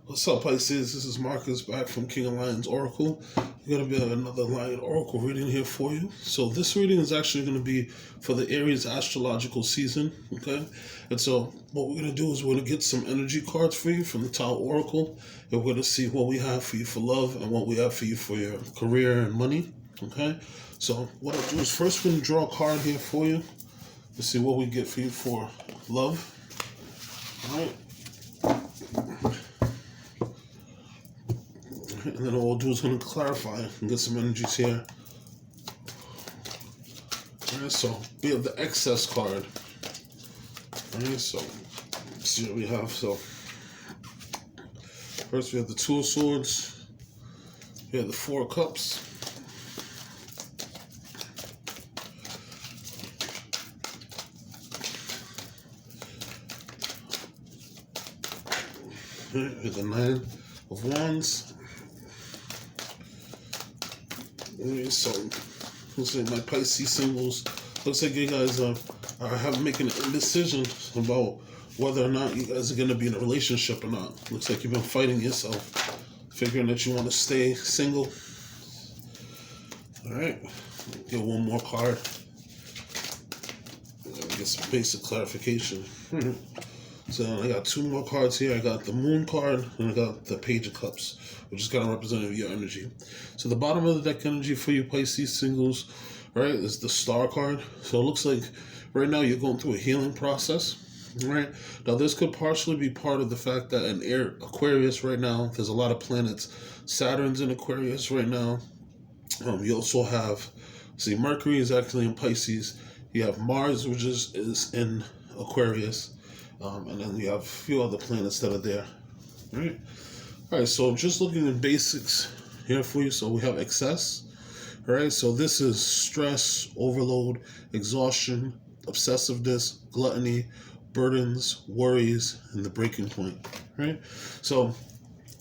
What's up, Pisces? This is Marcus back from King of Lions Oracle. We're going to be another Lion Oracle reading here for you. So this reading is actually going to be for the Aries Astrological season, okay? And so what we're going to do is we're going to get some energy cards for you from the Tao Oracle. And we're going to see what we have for you for love and what we have for you for your career and money, okay? So what I'll do is first we're going to draw a card here for you to see what we get for you for love, all right? And then what we'll do is going to clarify and get some energies here. Alright, so we have the excess card. Alright, so let's see what we have. So first we have the Two of Swords. We have the Four of Cups. Alright, we have the Nine of Wands. So, looks like my Pisces symbols. Looks like you guys are making an indecision about whether or not you guys are going to be in a relationship or not. Looks like you've been fighting yourself, figuring that you want to stay single. Alright, get one more card. Get some basic clarification. So I got two more cards here. I got the Moon card and I got the Page of Cups, which is kind of representative of your energy. So the bottom of the deck energy for you Pisces singles, right, is the Star card. So it looks like right now you're going through a healing process, right? Now this could partially be part of the fact that in Aquarius right now, there's a lot of planets. Saturn's in Aquarius right now. You also have, see, Mercury is actually in Pisces. You have Mars, which is in Aquarius. And then you have a few other planets that are there, right? All right, so just looking at basics here for you. So we have excess, right? So this is stress, overload, exhaustion, obsessiveness, gluttony, burdens, worries, and the breaking point, right? So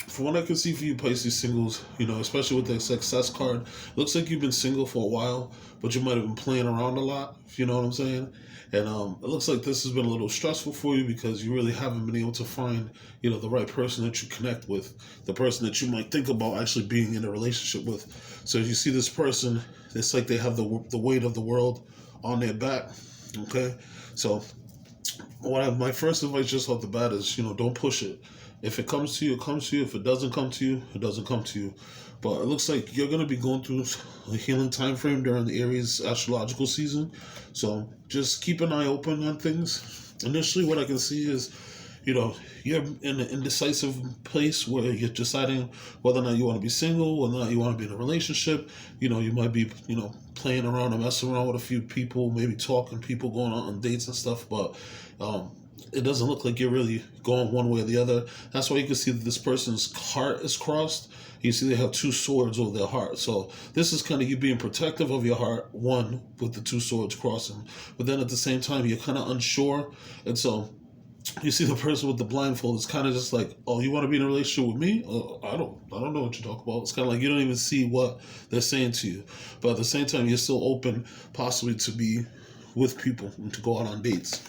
from what I can see for you Pisces singles, especially with the success card, looks like you've been single for a while, but you might have been playing around a lot, if you know what I'm saying. And it looks like this has been a little stressful for you because you really haven't been able to find, the right person that you connect with, the person that you might think about actually being in a relationship with. So if you see this person, it's like they have the weight of the world on their back, okay? So my first advice just off the bat is, don't push it. If it comes to you, it comes to you. If it doesn't come to you, it doesn't come to you. But it looks like you're going to be going through a healing time frame during the Aries astrological season. So just keep an eye open on things. Initially, what I can see is, you're in an indecisive place where you're deciding whether or not you want to be single, whether or not you want to be in a relationship. You might be, playing around and messing around with a few people, maybe talking to people, going on dates and stuff. But it doesn't look like you're really going one way or the other. That's why you can see that this person's heart is crossed. You see they have two swords over their heart. So this is kind of you being protective of your heart, one, with the two swords crossing. But then at the same time, you're kind of unsure. And so you see the person with the blindfold. It's kind of just like, oh, you want to be in a relationship with me? I don't know what you talk about. It's kind of like you don't even see what they're saying to you. But at the same time, you're still open possibly to be with people and to go out on dates.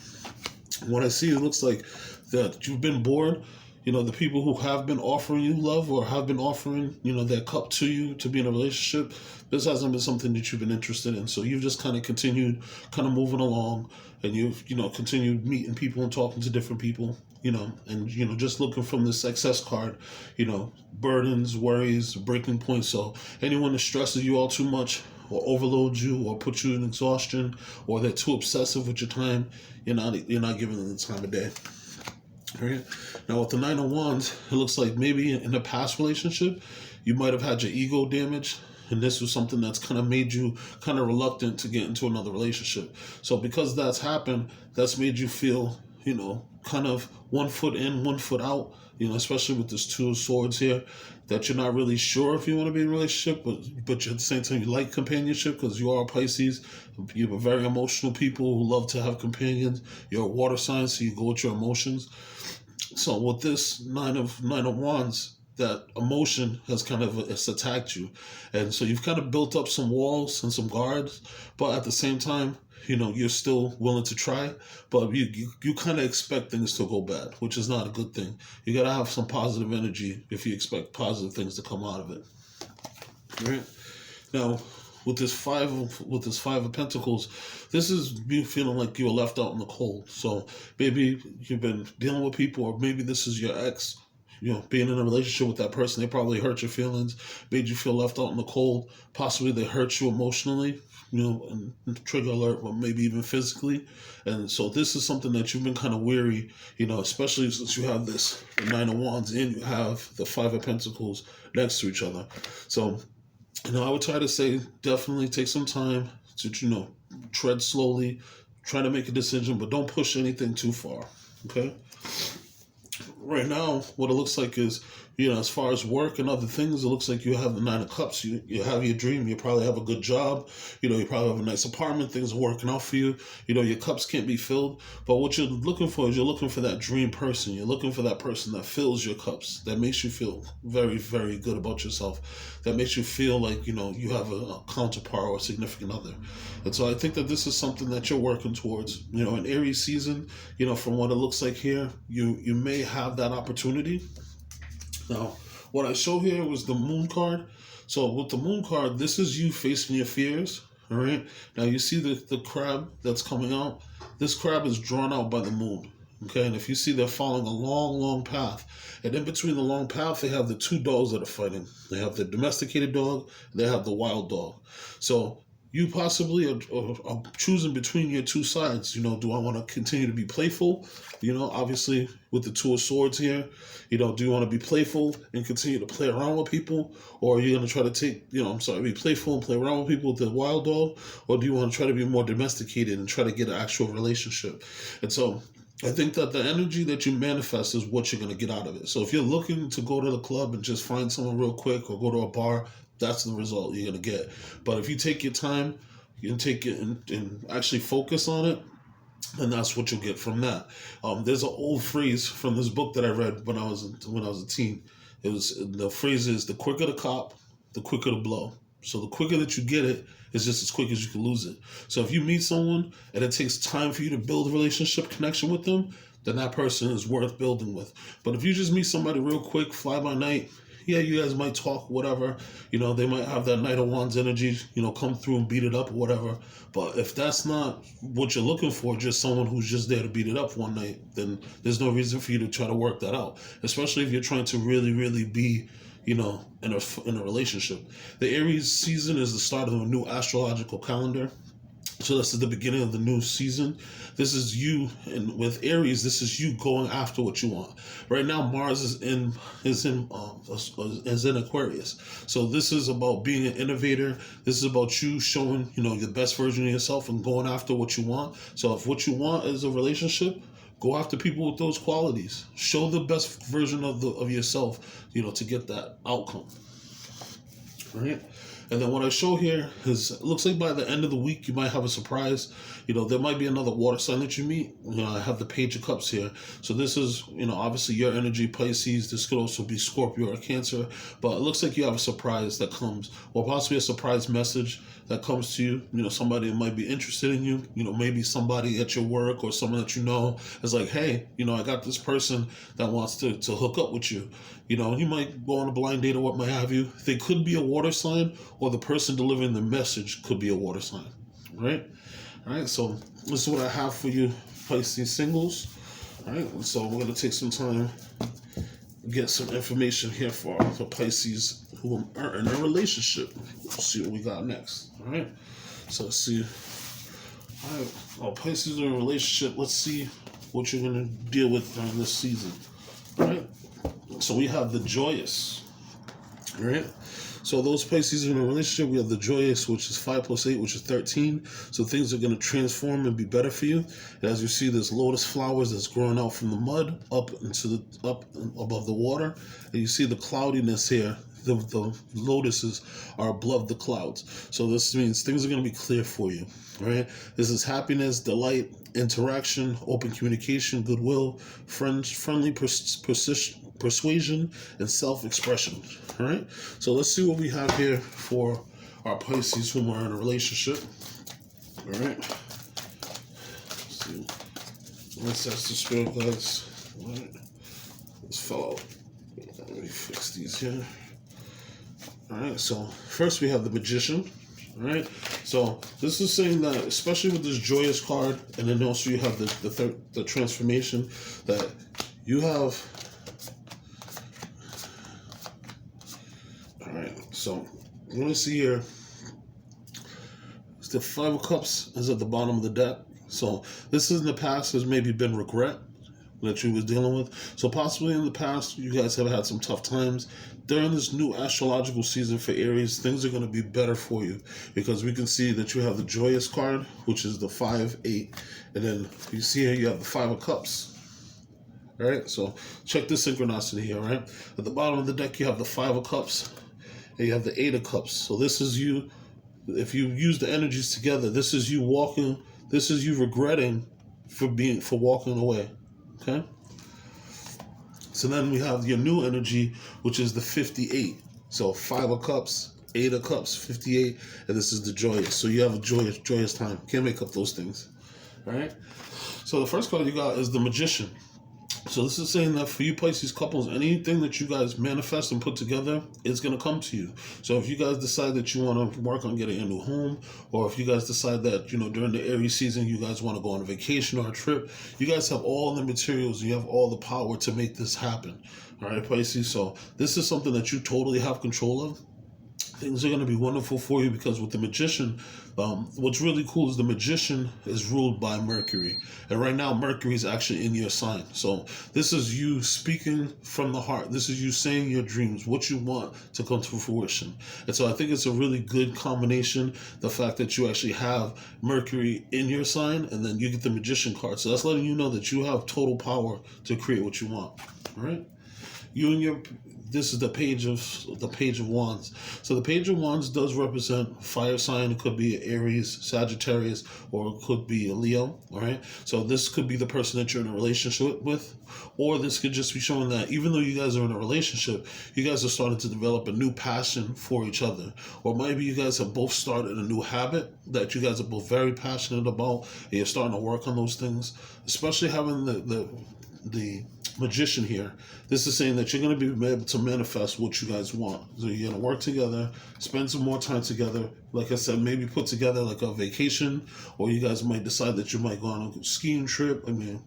What I see, it looks like that you've been bored. The people who have been offering you love or have been offering, their cup to you to be in a relationship, this hasn't been something that you've been interested in. So you've just kind of continued moving along, and you've, continued meeting people and talking to different people, and, just looking from this excess card, burdens, worries, breaking points. So anyone that stresses you all too much or overloads you or puts you in exhaustion or they're too obsessive with your time, you're not giving them the time of day. All right. Now with the Nine of Wands, it looks like maybe in a past relationship, you might have had your ego damaged, and this was something that's kind of made you kind of reluctant to get into another relationship. So because that's happened, that's made you feel, kind of 1 foot in, 1 foot out, especially with this Two of Swords here, that you're not really sure if you want to be in a relationship, but at the same time, you like companionship because you are a Pisces. You're very emotional people who love to have companions. You're a water sign, so you go with your emotions. So with this Nine of Wands, that emotion has it's attacked you. And so you've kind of built up some walls and some guards, but at the same time, you're still willing to try, but you kind of expect things to go bad, which is not a good thing. You got to have some positive energy if you expect positive things to come out of it. Right? Now, with this five of Pentacles, this is you feeling like you were left out in the cold. So maybe you've been dealing with people, or maybe this is your ex. Being in a relationship with that person, they probably hurt your feelings, made you feel left out in the cold. Possibly they hurt you emotionally, and trigger alert, but maybe even physically. And so this is something that you've been kind of weary, especially since you have this Nine of Wands and you have the Five of Pentacles next to each other. So, I would try to say definitely take some time to, tread slowly, try to make a decision, but don't push anything too far, okay? Right now, what it looks like is, as far as work and other things, it looks like you have the Nine of Cups. You have your dream. You probably have a good job. You probably have a nice apartment. Things are working out for you. Your cups can't be filled. But what you're looking for is you're looking for that dream person. You're looking for that person that fills your cups, that makes you feel very, very good about yourself, that makes you feel like, you have a counterpart or a significant other. And so I think that this is something that you're working towards. In Aries season, from what it looks like here, you may have that opportunity. Now, what I show here was the Moon card. So with the Moon card, this is you facing your fears, all right? Now, you see the crab that's coming out? This crab is drawn out by the moon, okay? And if you see, they're following a long, long path. And in between the long path, they have the two dogs that are fighting. They have the domesticated dog, they have the wild dog. So you possibly are choosing between your two sides. Do I want to continue to be playful? Obviously with the Two of Swords here, do you want to be playful and continue to play around with people? Or are you going to try to be playful and play around with people with the wild dog? Or do you want to try to be more domesticated and try to get an actual relationship? And so I think that the energy that you manifest is what you're going to get out of it. So if you're looking to go to the club and just find someone real quick, or go to a bar, that's the result you're going to get. But if you take your time, you can take it and actually focus on it, and that's what you'll get from that. There's an old phrase from this book that I read when I was a teen. The phrase is, the quicker the cop, the quicker the blow. So the quicker that you get it is just as quick as you can lose it. So if you meet someone and it takes time for you to build a relationship connection with them, then that person is worth building with. But if you just meet somebody real quick, fly by night, yeah, you guys might talk, whatever. They might have that Knight of Wands energy, come through and beat it up or whatever. But if that's not what you're looking for, just someone who's just there to beat it up one night, then there's no reason for you to try to work that out. Especially if you're trying to really, really be, in a relationship. The Aries season is the start of a new astrological calendar. So this is the beginning of the new season. This is you, and with Aries, this is you going after what you want. Right now, Mars is in Aquarius. So this is about being an innovator. This is about you showing, the best version of yourself and going after what you want. So if what you want is a relationship, go after people with those qualities. Show the best version of yourself, to get that outcome. All right? And then what I show here is, it looks like by the end of the week, you might have a surprise. There might be another water sign that you meet. I have the Page of Cups here. So this is, obviously your energy, Pisces. This could also be Scorpio or Cancer. But it looks like you have a surprise that comes, or possibly a surprise message that comes to you. Somebody might be interested in you. Maybe somebody at your work or someone that is like, hey, I got this person that wants to hook up with you. You might go on a blind date or what might have you. They could be a water sign, or the person delivering the message could be a water sign, right? All right, so this is what I have for you, Pisces singles. All right, so we're going to take some time, get some information here for Pisces who are in a relationship. We'll see what we got next, all right? So let's see. All right, Pisces in a relationship. Let's see what you're going to deal with during this season, all right? So we have the Joyous, all right? So those Pisces in a relationship, we have the Joyous, which is 5 + 8, which is 13. So things are going to transform and be better for you. And as you see, there's lotus flowers that's growing out from the mud up above the water. And you see the cloudiness here. The lotuses are above the clouds. So this means things are going to be clear for you, right? This is happiness, delight, interaction, open communication, goodwill, friendly persuasion, and self-expression, all right? So let's see what we have here for our Pisces whom are in a relationship, all right? Let's ask the spirit guides. All right. Let's follow. Let me fix these here. All right. So first we have the Magician. All right. So this is saying that, especially with this joyous card, and then also you have the transformation that you have. All right. So you want to see here. The Five of Cups is at the bottom of the deck. So this is in the past has maybe been regret that you was dealing with. So possibly in the past you guys have had some tough times. During this new astrological season for Aries, things are going to be better for you because we can see that you have the Joyous card, which is the 5-8, and then you see here you have the Five of Cups. All right, so check the synchronicity here. Right at the bottom of the deck, you have the Five of Cups, and you have the Eight of Cups. So this is you. If you use the energies together, this is you walking. This is you regretting for walking away. Okay. So then we have your new energy, which is the 58. So Five of Cups, Eight of Cups, 58, and this is the joyous. So you have a joyous time. Can't make up those things. All right. So the first card you got is the Magician. So this is saying that for you Pisces couples, anything that you guys manifest and put together, it's going to come to you. So if you guys decide that you want to work on getting a new home, or if you guys decide that, during the Aries season, you guys want to go on a vacation or a trip, you guys have all the materials, you have all the power to make this happen. All right, Pisces. So this is something that you totally have control of. Things are going to be wonderful for you because with the Magician, what's really cool is the Magician is ruled by Mercury. And right now, Mercury is actually in your sign. So this is you speaking from the heart. This is you saying your dreams, what you want to come to fruition. And so I think it's a really good combination, the fact that you actually have Mercury in your sign, and then you get the Magician card. So that's letting you know that you have total power to create what you want. All right? This is the page of Wands. So the Page of Wands does represent fire sign. It could be Aries, Sagittarius, or it could be a Leo. All right. So this could be the person that you're in a relationship with, or this could just be showing that even though you guys are in a relationship, you guys are starting to develop a new passion for each other, or maybe you guys have both started a new habit that you guys are both very passionate about, and you're starting to work on those things. Especially having the Magician here. This is saying that you're going to be able to manifest what you guys want. So you're going to work together, spend some more time together. Like I said, maybe put together like a vacation, or you guys might decide that you might go on a skiing trip. I mean,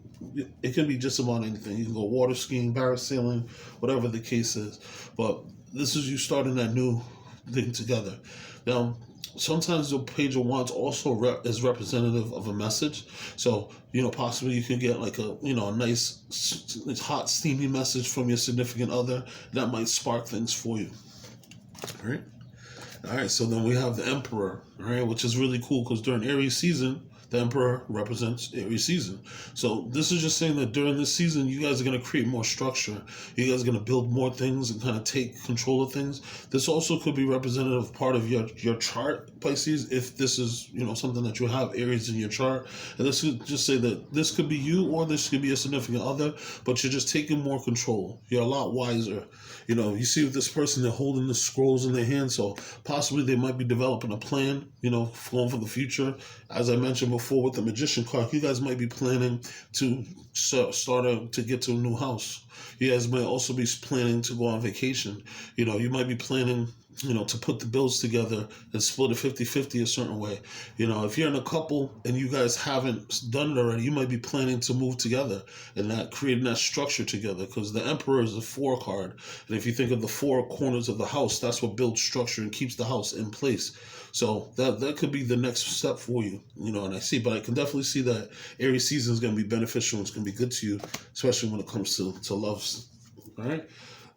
it can be just about anything. You can go water skiing, parasailing, whatever the case is. But this is you starting that new thing together. Now, sometimes the Page of Wands also is representative of a message. So, possibly you can get like a nice, hot, steamy message from your significant other that might spark things for you. All right. So then we have the Emperor, all right, which is really cool because during Aries season, the Emperor represents Aries season. So this is just saying that during this season, you guys are going to create more structure. You guys are going to build more things and kind of take control of things. This also could be representative part of your chart, Pisces, if this is, something that you have Aries in your chart. And this could just say that this could be you or this could be a significant other, but you're just taking more control. You're a lot wiser. You see with this person, they're holding the scrolls in their hand, so possibly they might be developing a plan, going for the future. As I mentioned before with the Magician card, you guys might be planning to to get to a new house. You guys might also be planning to go on vacation. You might be planning to put the bills together and split it 50-50 a certain way. If you're in a couple and you guys haven't done it already, you might be planning to move together and creating that structure together, because the Emperor is a 4 card. And if you think of the 4 corners of the house, that's what builds structure and keeps the house in place. So that could be the next step for you, but I can definitely see that Aries season is going to be beneficial. It's going to be good to you, especially when it comes to love. All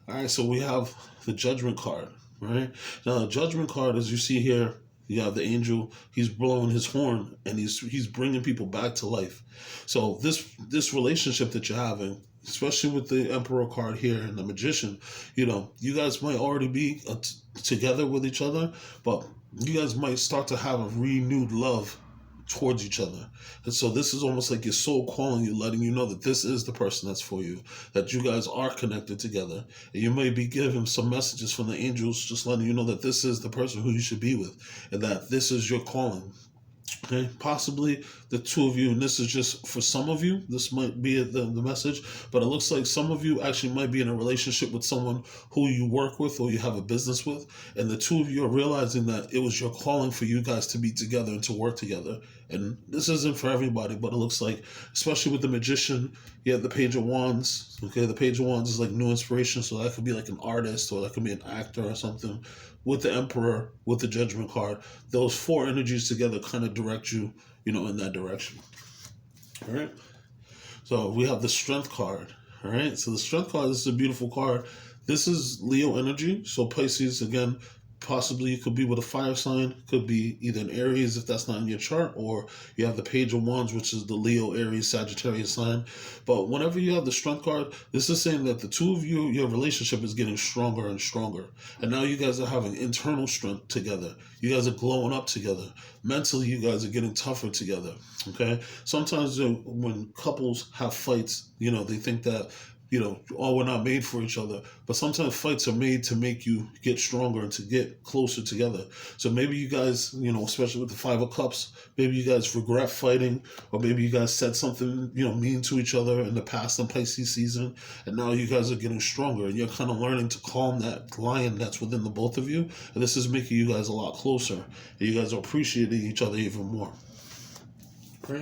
right. So we have the Judgment card. Right now, the Judgment card, as you see here, you have the angel. He's blowing his horn and he's bringing people back to life. So this relationship that you're having, especially with the Emperor card here and the Magician, you guys might already be together with each other, but you guys might start to have a renewed love towards each other. And so this is almost like your soul calling you, letting you know that this is the person that's for you, that you guys are connected together. And you may be given some messages from the angels just letting you know that this is the person who you should be with and that this is your calling. Okay, possibly the two of you, and this is just for some of you, this might be the message, but it looks like some of you actually might be in a relationship with someone who you work with or you have a business with, and the two of you are realizing that it was your calling for you guys to be together and to work together. And this isn't for everybody, but it looks like, especially with the Magician, you have the Page of Wands. Okay, the Page of Wands is like new inspiration, so that could be like an artist or that could be an actor or something. With the Emperor, with the Judgment card, those four energies together kind of direct you, in that direction. All right. So we have the Strength card. All right. So the Strength card, this is a beautiful card. This is Leo energy. So Pisces, again, possibly you could be with a fire sign, could be either an Aries if that's not in your chart, or you have the Page of Wands, which is the Leo, Aries, Sagittarius sign. But whenever you have the Strength card, this is saying that the two of you, your relationship is getting stronger and stronger. And now you guys are having internal strength together. You guys are glowing up together. Mentally, you guys are getting tougher together. Okay? Sometimes when couples have fights, they think that we're not made for each other. But sometimes fights are made to make you get stronger and to get closer together. So maybe you guys, especially with the Five of Cups, maybe you guys regret fighting, or maybe you guys said something, mean to each other in the past in Pisces season, and now you guys are getting stronger, and you're kind of learning to calm that lion that's within the both of you, and this is making you guys a lot closer, and you guys are appreciating each other even more. All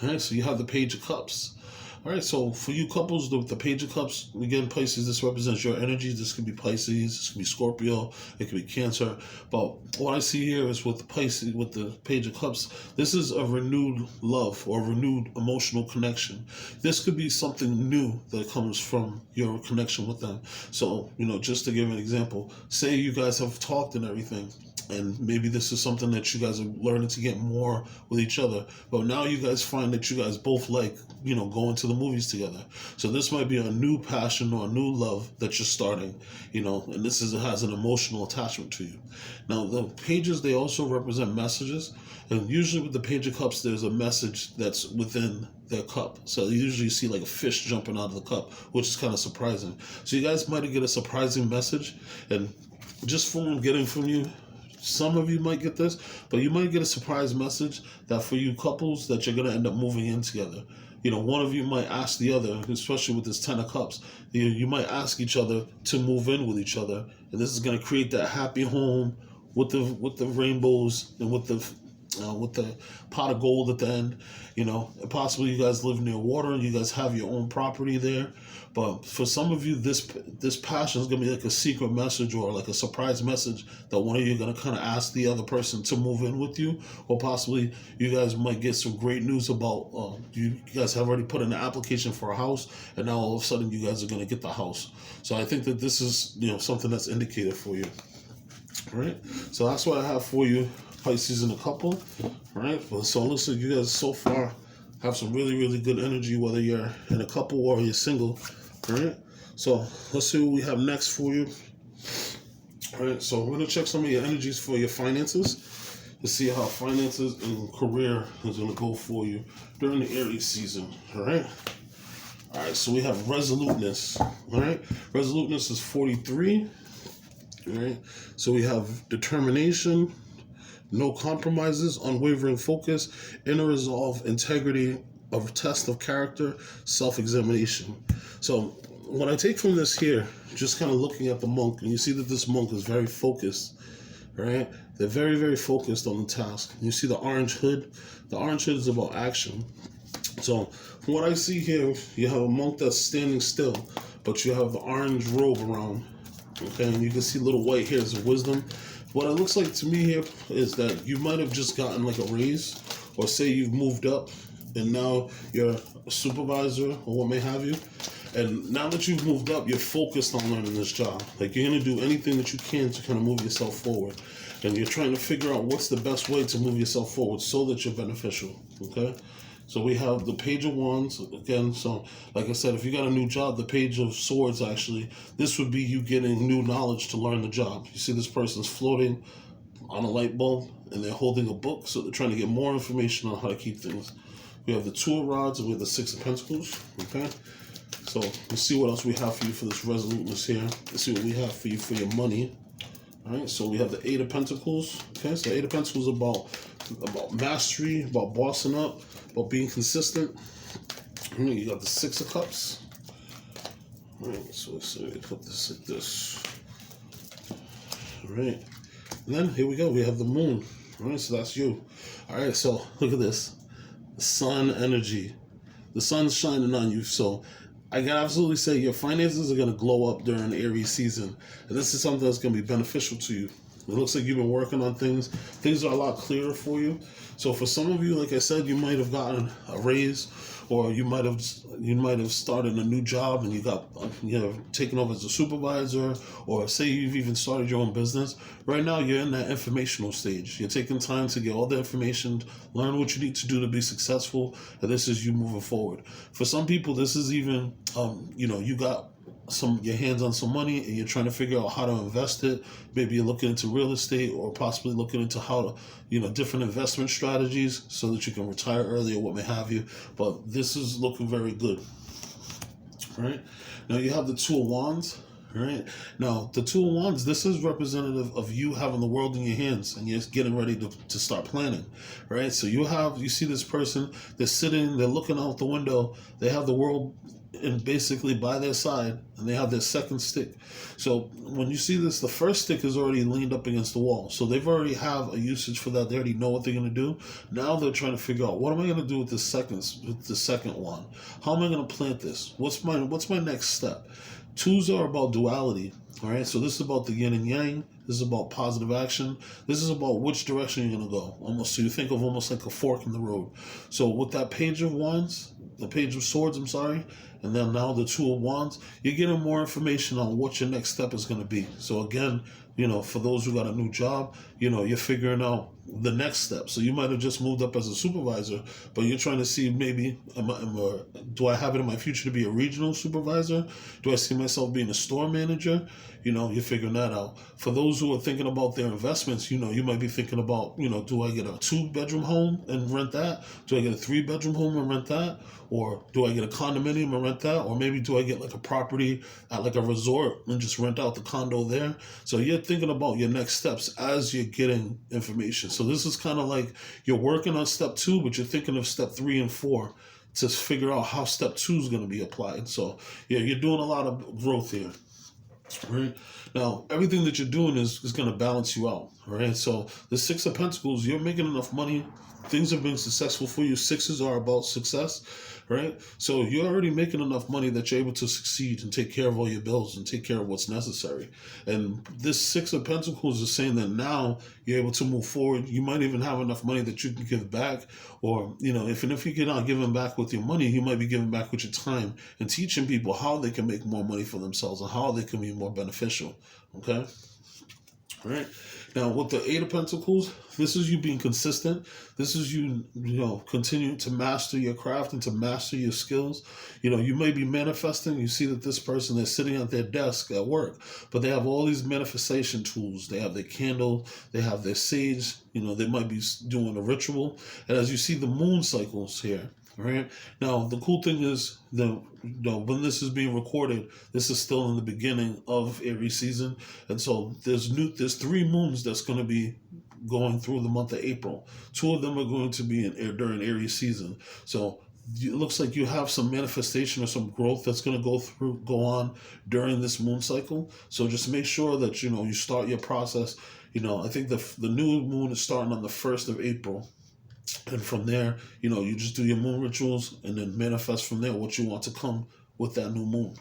right, so you have the Page of Cups. All right, so for you couples, the Page of Cups, again, Pisces, this represents your energy. This could be Pisces, this could be Scorpio, it could be Cancer. But what I see here is with the Pisces, with the Page of Cups, this is a renewed love or renewed emotional connection. This could be something new that comes from your connection with them. So, just to give an example, say you guys have talked and everything, and maybe this is something that you guys are learning to get more with each other. But now you guys find that you guys both like, going to the movies together. So this might be a new passion or a new love that you're starting, and this has an emotional attachment to you. Now, the pages, they also represent messages. And usually with the Page of Cups, there's a message that's within their cup. So usually you see like a fish jumping out of the cup, which is kind of surprising. So you guys might get a surprising message. And just from getting from you, some of you might get this, but you might get a surprise message that for you couples that you're going to end up moving in together. One of you might ask the other, especially with this 10 of Cups, you might ask each other to move in with each other. And this is going to create that happy home with the rainbows and with the pot of gold at the end, and possibly you guys live near water and you guys have your own property there. But for some of you, this passion is going to be like a secret message or like a surprise message that one of you are going to kind of ask the other person to move in with you, or possibly you guys might get some great news about you guys have already put in an application for a house, and now all of a sudden you guys are going to get the house. So I think that this is something that's indicated for you. All right, so that's what I have for you, Pisces in a couple. All right, well, so it looks like you guys so far have some really, really good energy, whether you're in a couple or you're single. All right, so let's see what we have next for you. All right, so we're gonna check some of your energies for your finances to see how finances and career is gonna go for you during the Aries season. All right. All right, so we have resoluteness. All right, resoluteness is 43. All right, so we have determination, no compromises, unwavering focus, inner resolve, integrity, a test of character, self-examination. So what I take from this here, just kind of looking at the monk, and you see that this monk is very focused, right? They're very, very focused on the task. You see the orange hood? The orange hood is about action. So from what I see here, you have a monk that's standing still, but you have the orange robe around, okay? And you can see little white hairs of wisdom. What it looks like to me here is that you might have just gotten like a raise, or say you've moved up and now you're a supervisor or what may have you. And now that you've moved up, you're focused on learning this job. Like you're going to do anything that you can to kind of move yourself forward. And you're trying to figure out what's the best way to move yourself forward so that you're beneficial, okay? So we have the Page of Wands again. So like I said, if you got a new job, the Page of Swords, actually, this would be you getting new knowledge to learn the job. You see this person's floating on a light bulb and they're holding a book. So they're trying to get more information on how to keep things. We have the Two of Rods and we have the Six of Pentacles, okay? So let's see what else we have for you for this resoluteness here. Let's see what we have for you for your money. All right, so we have the Eight of Pentacles. Okay, so the Eight of Pentacles is about about mastery, about bossing up, about being consistent. You got the Six of Cups. All right, so let's put this like this. All right, and then here we go. We have the Moon. All right, so that's you. All right, so look at this. The Sun energy. The sun's shining on you, so I can absolutely say your finances are going to glow up during Aries season. And this is something that's going to be beneficial to you. It looks like you've been working on things. Things are a lot clearer for you. So for some of you, like I said, you might have gotten a raise, or you might have started a new job and you got taken over as a supervisor, or say you've even started your own business. Right now, you're in that informational stage. You're taking time to get all the information, learn what you need to do to be successful, and this is you moving forward. For some people, this is even you got your hands on some money and you're trying to figure out how to invest it. Maybe you're looking into real estate, or possibly looking into how to, different investment strategies so that you can retire early or what may have you. But this is looking very good. All right. Now you have the Two of Wands. All right. Now the Two of Wands, this is representative of you having the world in your hands and you're getting ready to start planning. Right. So you see this person, they're sitting, they're looking out the window, they have the world and basically by their side, and they have their second stick. So when you see this, the first stick is already leaned up against the wall. So they've already have a usage for that. They already know what they're going to do. Now they're trying to figure out, what am I going to do with the second one? How am I going to plant this? What's my next step? Twos are about duality. All right, so this is about the yin and yang. This is about positive action. This is about which direction you're going to go. Almost, so you think of almost like a fork in the road. So with that Page of Wands, the Page of Swords, I'm sorry, and then now the Two of Wands, you're getting more information on what your next step is going to be. So again, for those who got a new job, you're figuring out the next step. So you might have just moved up as a supervisor, but you're trying to see, maybe, do I have it in my future to be a regional supervisor? Do I see myself being a store manager? You're figuring that out. For those who are thinking about their investments, you might be thinking about, do I get a 2-bedroom home and rent that? Do I get a 3-bedroom home and rent that? Or do I get a condominium and rent that? Or maybe do I get like a property at like a resort and just rent out the condo there? So you're thinking about your next steps as you're getting information. So this is kind of like you're working on step 2, but you're thinking of step 3 and 4 to figure out how step 2 is going to be applied. So yeah, you're doing a lot of growth here. Right now, everything that you're doing is going to balance you out. All right. So the Six of Pentacles, you're making enough money. Things have been successful for you. Sixes are about success. Right. So you're already making enough money that you're able to succeed and take care of all your bills and take care of what's necessary. And this Six of Pentacles is saying that now you're able to move forward. You might even have enough money that you can give back, or, if you're not giving back with your money, you might be giving back with your time and teaching people how they can make more money for themselves and how they can be more beneficial. Okay. All right. Now, with the Eight of Pentacles, this is you being consistent. This is you continuing to master your craft and to master your skills. You may be manifesting. You see that this person is sitting at their desk at work, but they have all these manifestation tools. They have their candle. They have their sage. They might be doing a ritual. And as you see the moon cycles here, right? Now, the cool thing is that when this is being recorded, this is still in the beginning of Aries season. And so there's 3 moons that's going to be going through the month of April. 2 of them are going to be during Aries season. So it looks like you have some manifestation or some growth that's going to go on during this moon cycle. So just make sure that, you start your process. I think the new moon is starting on the 1st of April. And from there, you just do your moon rituals and then manifest from there what you want to come with that new moon.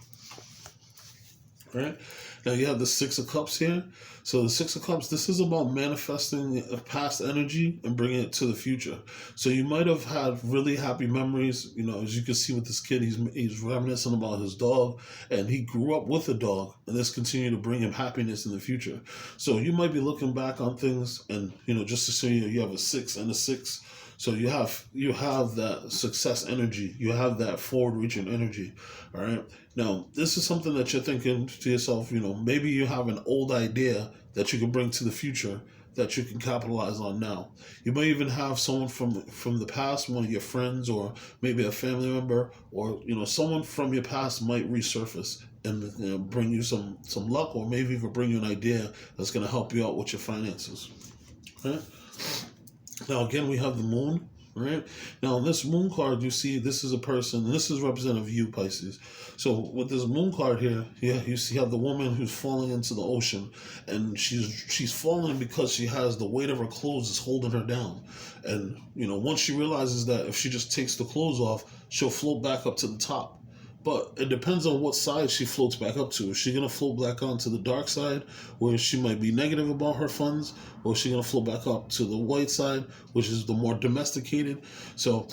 All right? Now you have the Six of Cups here. So the Six of Cups, this is about manifesting a past energy and bringing it to the future. So you might have had really happy memories. As you can see with this kid, he's reminiscing about his dog, and he grew up with a dog, and this continued to bring him happiness in the future. So you might be looking back on things, and just to say you have a 6 and a 6. So you have that success energy. You have that forward-reaching energy. All right. Now, this is something that you're thinking to yourself, maybe you have an old idea that you can bring to the future that you can capitalize on now. You may even have someone from the past, one of your friends, or maybe a family member, or someone from your past might resurface and bring you some luck, or maybe even bring you an idea that's going to help you out with your finances. Okay? Now again, we have the moon, right? Now on this moon card, you see this is a person, and this is representative of you, Pisces. So with this moon card here, yeah, you see have the woman who's falling into the ocean, and she's falling because she has the weight of her clothes is holding her down. And once she realizes that if she just takes the clothes off, she'll float back up to the top. But it depends on what side she floats back up to. Is she going to float back onto the dark side, where she might be negative about her funds, or is she going to float back up to the white side, which is the more domesticated? So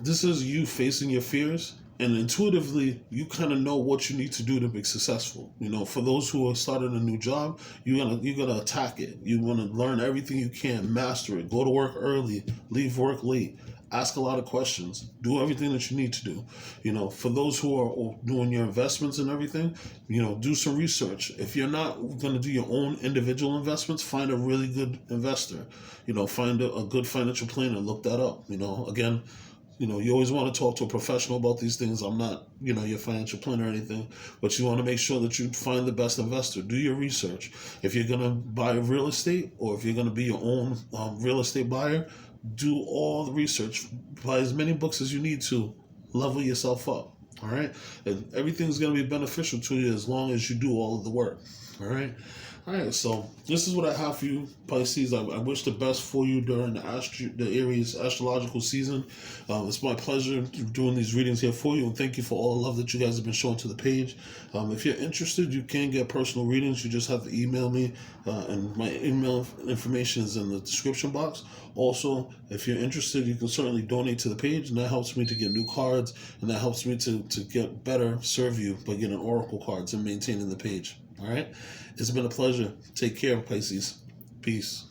this is you facing your fears, and intuitively, you kind of know what you need to do to be successful. For those who are starting a new job, you're gonna attack it. You want to learn everything you can, master it, go to work early, leave work late. Ask a lot of questions. Do everything that you need to do. For those who are doing your investments and everything, do some research. If you're not going to do your own individual investments, find a really good investor. Find a good financial planner. Look that up. Again, you always want to talk to a professional about these things. I'm not, your financial planner or anything, but you want to make sure that you find the best investor. Do your research. If you're going to buy real estate, or if you're going to be your own real estate buyer, do all the research. Buy as many books as you need to. Level yourself up. All right? And everything's going to be beneficial to you as long as you do all of the work. All right? All right, so this is what I have for you, Pisces. I wish the best for you during the Aries astrological season. It's my pleasure doing these readings here for you, and thank you for all the love that you guys have been showing to the page. If you're interested, you can get personal readings. You just have to email me, and my email information is in the description box. Also, if you're interested, you can certainly donate to the page, and that helps me to get new cards, and that helps me to get better serve you by getting oracle cards and maintaining the page. All right? It's been a pleasure. Take care, Pisces. Peace.